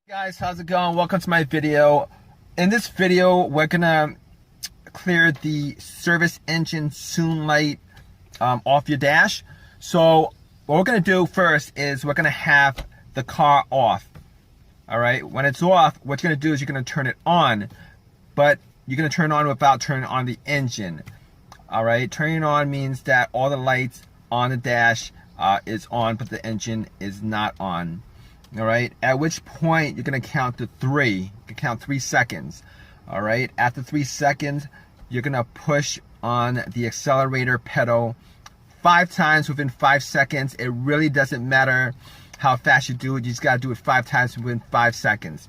Guys, how's it going? Welcome to my video. In this video, we're gonna clear the service engine soon light off your dash. So what we're gonna do first is we're gonna have the car off. All right, when it's off, what you're gonna do is you're gonna turn it on, but you're gonna turn it on without turning on the engine. All right, turning it on means that all the lights on the dash is on, but the engine is not on. All right, at which point you're gonna count to 3. You can count 3 seconds. All right, after 3 seconds, you're gonna push on the accelerator pedal 5 times within 5 seconds. It really doesn't matter how fast you do it. You just gotta do it 5 times within 5 seconds.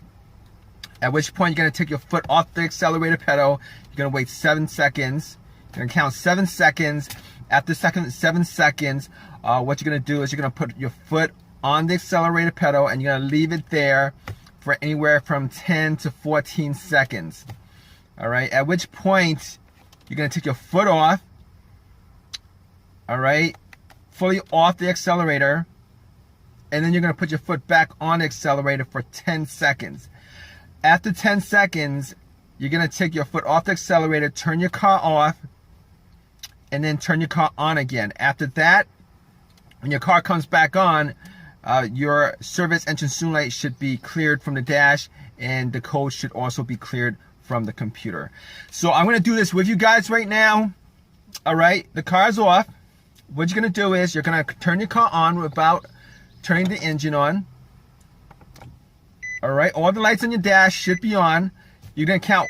At which point you're gonna take your foot off the accelerator pedal. You're gonna wait 7 seconds. You're gonna count 7 seconds. After 7 seconds, what you're gonna do is you're gonna put your foot on the accelerator pedal and you're gonna leave it there for anywhere from 10 to 14 seconds. All right, at which point you're gonna take your foot off, all right, fully off the accelerator, and then you're gonna put your foot back on the accelerator for 10 seconds. After 10 seconds, you're gonna take your foot off the accelerator, turn your car off, and then turn your car on again. After that, when your car comes back on, your service engine soon light should be cleared from the dash, and the code should also be cleared from the computer. So I'm going to do this with you guys right now. All right, the car's off. What you're going to do is you're going to turn your car on without turning the engine on. All right, all the lights on your dash should be on. You're going to count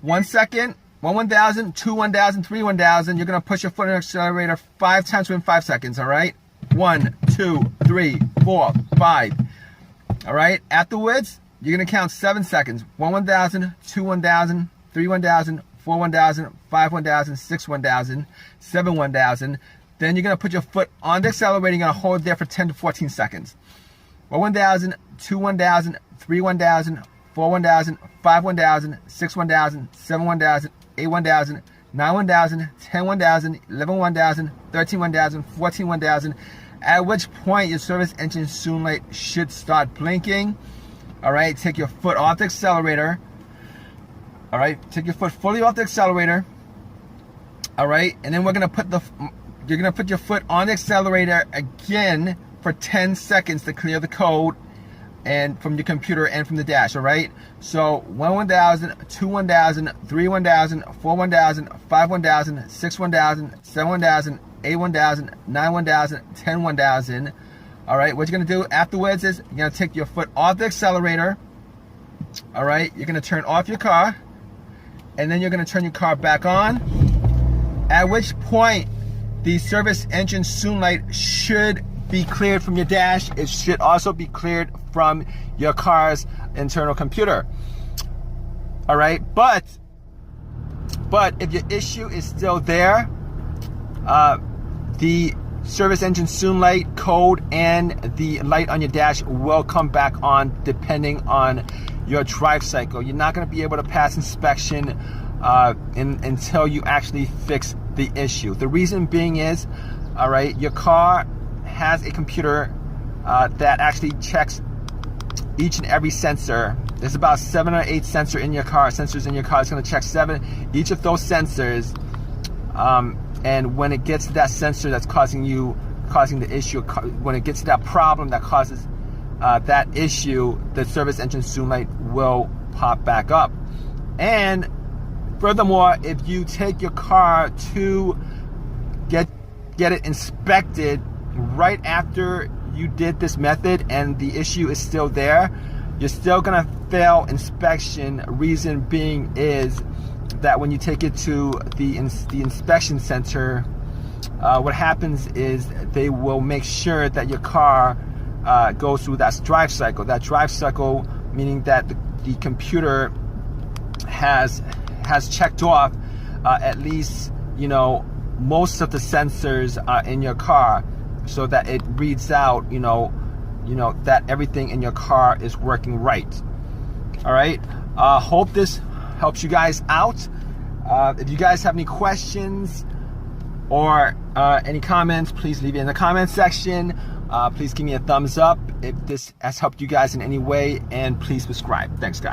1 second, 1,000, 2, 1,000, 3, 1,000. You're going to push your foot on the accelerator 5 times within 5 seconds, all right? 1, 2, 3, 4, 5. All right, afterwards, you're going to count 7 seconds. 1, 1,000, 2, 1,000, 3, 1,000, 4, 1,000, 5, 1,000, 6, 1,000, 7, 1,000. Then you're going to put your foot on the accelerator. You're going to hold it there for 10 to 14 seconds. 1, 1,000, 2, 1,000, 3, 1,000, 4, 1,000, 5, 1,000, 6, 1,000, 7, 1,000, 8, 1,000, 9, 1,000, 10, 1,000, 11, 1,000, 13, 1,000, 14, 1,000. At which point your service engine soon light should start blinking. All right, take your foot off the accelerator. All right, take your foot fully off the accelerator. All right, and then you're gonna put your foot on the accelerator again for 10 seconds to clear the code and from your computer and from the dash. All right, so 1, 1,000, 2, 1,000, 3, 1,000, 4, 1,000, 5, 1,000, 6, 1,000, 7, 1,000, 8, 1,000, 9, 1,000, 10, 1,000. All right, what you're gonna do afterwards is you're gonna take your foot off the accelerator. All right, you're gonna turn off your car, and then you're gonna turn your car back on, at which point the service engine soon light should be cleared from your dash. It should also be cleared from your car's internal computer. All right, but if your issue is still there, the service engine soon light code and the light on your dash will come back on depending on your drive cycle. You're not going to be able to pass inspection until you actually fix the issue. The reason being is, all right, your car has a computer that actually checks each and every sensor. There's about 7 or 8 sensors in your car. It's going to check 7 each of those sensors. And when it gets to that sensor that's causing the issue, when it gets to that problem that causes that issue, the service engine soon light will pop back up. And furthermore, if you take your car to get it inspected right after you did this method and the issue is still there, you're still gonna fail inspection. Reason being is that when you take it to the inspection center, what happens is they will make sure that your car goes through that drive cycle. That drive cycle meaning that the computer has checked off at least, you know, most of the sensors in your car, so that it reads out, you know that everything in your car is working right. All right. Hope this helps you guys out. If you guys have any questions, or any comments, please leave it in the comment section. Please give me a thumbs up if this has helped you guys in any way, and please subscribe. Thanks, guys.